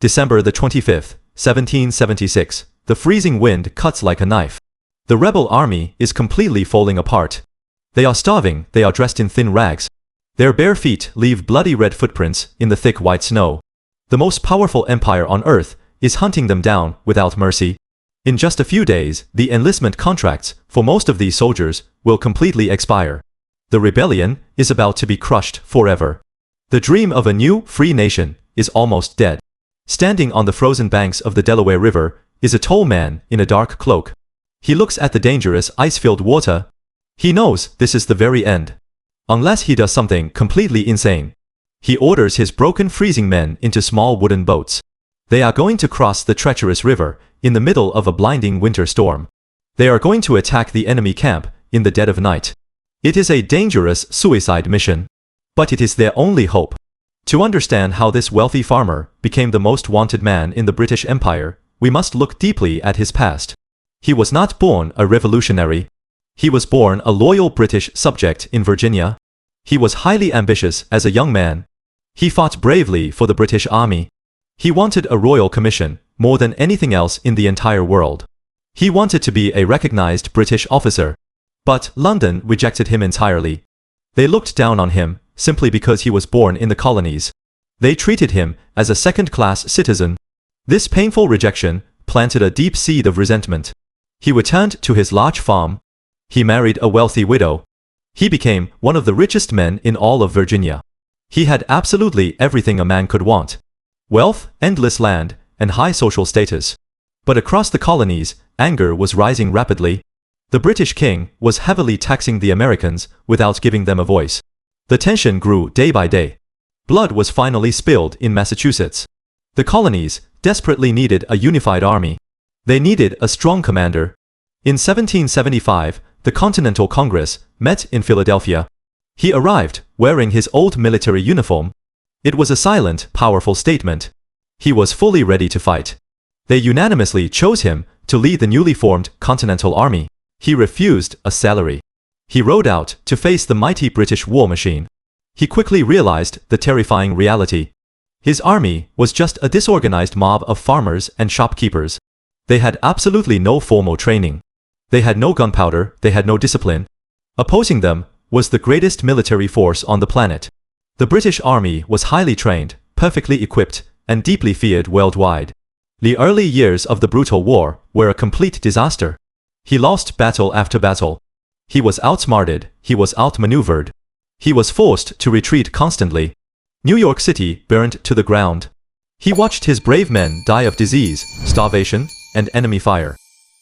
December the 25th, 1776. The freezing wind cuts like a knife. The rebel army is completely falling apart. They are starving, they are dressed in thin rags. Their bare feet leave bloody red footprints in the thick white snow. The most powerful empire on earth is hunting them down without mercy. In just a few days, the enlistment contracts for most of these soldiers will completely expire. The rebellion is about to be crushed forever. The dream of a new, free nation is almost dead. Standing on the frozen banks of the Delaware River is a tall man in a dark cloak. He looks at the dangerous, ice-filled water. He knows this is the very end. Unless he does something completely insane. He orders his broken freezing men into small wooden boats. They are going to cross the treacherous river in the middle of a blinding winter storm. They are going to attack the enemy camp in the dead of night. It is a dangerous suicide mission. But it is their only hope. To understand how this wealthy farmer became the most wanted man in the British Empire, we must look deeply at his past. He was not born a revolutionary. He was born a loyal British subject in Virginia. He was highly ambitious as a young man. He fought bravely for the British Army. He wanted a royal commission more than anything else in the entire world. He wanted to be a recognized British officer. But London rejected him entirely. They looked down on him simply because he was born in the colonies. They treated him as a second-class citizen. This painful rejection planted a deep seed of resentment. He returned to his large farm. He married a wealthy widow. He became one of the richest men in all of Virginia. He had absolutely everything a man could want. Wealth, endless land, and high social status. But across the colonies, anger was rising rapidly. The British king was heavily taxing the Americans without giving them a voice. The tension grew day by day. Blood was finally spilled in Massachusetts. The colonies desperately needed a unified army. They needed a strong commander. In 1775, the Continental Congress met in Philadelphia. He arrived wearing his old military uniform. It was a silent, powerful statement. He was fully ready to fight. They unanimously chose him to lead the newly formed Continental Army. He refused a salary. He rode out to face the mighty British war machine. He quickly realized the terrifying reality. His army was just a disorganized mob of farmers and shopkeepers. They had absolutely no formal training. They had no gunpowder, they had no discipline. Opposing them was the greatest military force on the planet. The British Army was highly trained, perfectly equipped, and deeply feared worldwide. The early years of the brutal war were a complete disaster. He lost battle after battle. He was outsmarted, he was outmaneuvered. He was forced to retreat constantly. New York City burned to the ground. He watched his brave men die of disease, starvation, and enemy fire.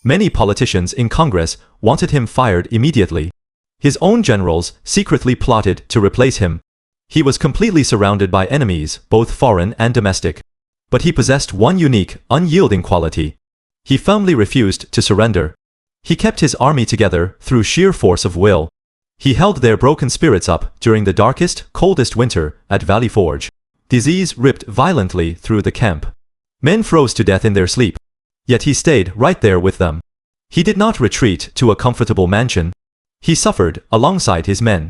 Many politicians in Congress wanted him fired immediately. His own generals secretly plotted to replace him. He was completely surrounded by enemies, both foreign and domestic. But he possessed one unique, unyielding quality. He firmly refused to surrender. He kept his army together through sheer force of will. He held their broken spirits up during the darkest, coldest winter at Valley Forge. Disease ripped violently through the camp. Men froze to death in their sleep. Yet he stayed right there with them. He did not retreat to a comfortable mansion. He suffered alongside his men.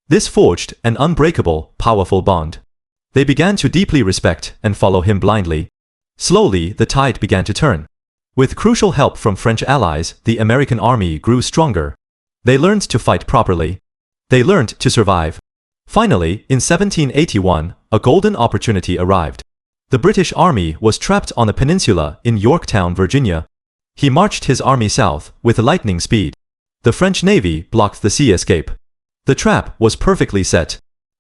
This forged an unbreakable, powerful bond. They began to deeply respect and follow him blindly. Slowly, the tide began to turn. With crucial help from French allies, the American army grew stronger. They learned to fight properly. They learned to survive. Finally, in 1781, a golden opportunity arrived. The British army was trapped on a peninsula in Yorktown, Virginia. He marched his army south with lightning speed. The French navy blocked the sea escape. The trap was perfectly set.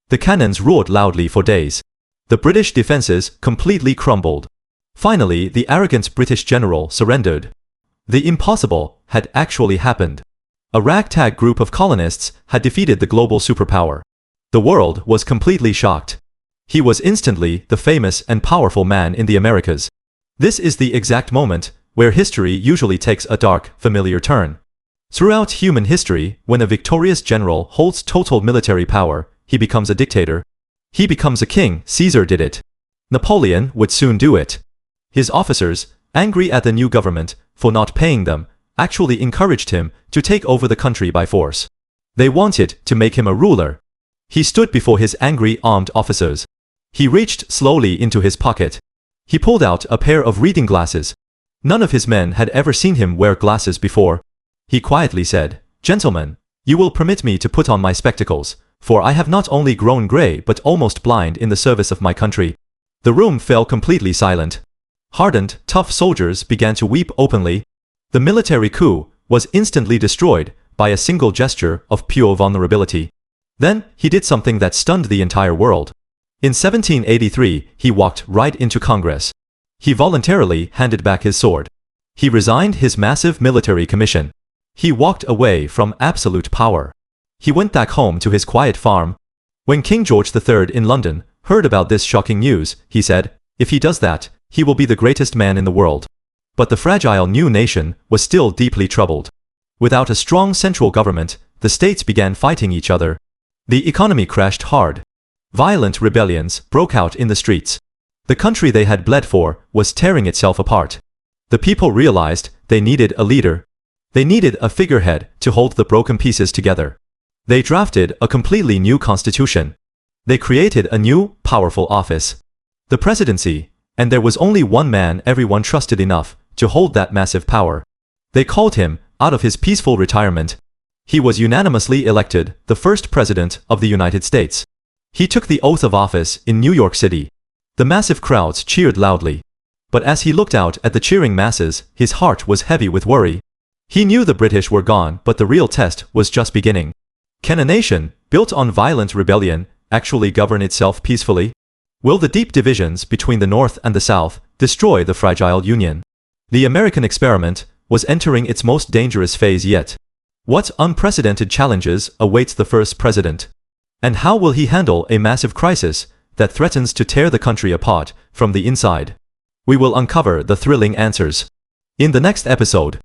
The cannons roared loudly for days. The British defenses completely crumbled. Finally, the arrogant British general surrendered. The impossible had actually happened. A ragtag group of colonists had defeated the global superpower. The world was completely shocked. He was instantly the famous and powerful man in the Americas. This is the exact moment where history usually takes a dark, familiar turn. Throughout human history, when a victorious general holds total military power, he becomes a dictator. He becomes a king. Caesar did it. Napoleon would soon do it. His officers, angry at the new government for not paying them, actually encouraged him to take over the country by force. They wanted to make him a ruler. He stood before his angry armed officers. He reached slowly into his pocket. He pulled out a pair of reading glasses. None of his men had ever seen him wear glasses before. He quietly said, "Gentlemen, you will permit me to put on my spectacles, for I have not only grown gray but almost blind in the service of my country." The room fell completely silent. Hardened, tough soldiers began to weep openly. The military coup was instantly destroyed by a single gesture of pure vulnerability. Then, he did something that stunned the entire world. In 1783, he walked right into Congress. He voluntarily handed back his sword. He resigned his massive military commission. He walked away from absolute power. He went back home to his quiet farm. When King George III in London heard about this shocking news, he said, "If he does that, he will be the greatest man in the world." But the fragile new nation was still deeply troubled. Without a strong central government, the states began fighting each other. The economy crashed hard. Violent rebellions broke out in the streets. The country they had bled for was tearing itself apart. The people realized they needed a leader. They needed a figurehead to hold the broken pieces together. They drafted a completely new constitution. They created a new, powerful office, the presidency, and there was only one man everyone trusted enough to hold that massive power. They called him out of his peaceful retirement. He was unanimously elected the first president of the United States. He took the oath of office in New York City. The massive crowds cheered loudly. But as he looked out at the cheering masses, his heart was heavy with worry. He knew the British were gone, but the real test was just beginning. Can a nation, built on violent rebellion, actually govern itself peacefully? Will the deep divisions between the North and the South destroy the fragile Union? The American experiment was entering its most dangerous phase yet. What unprecedented challenges await the first president? And how will he handle a massive crisis that threatens to tear the country apart from the inside? We will uncover the thrilling answers in the next episode.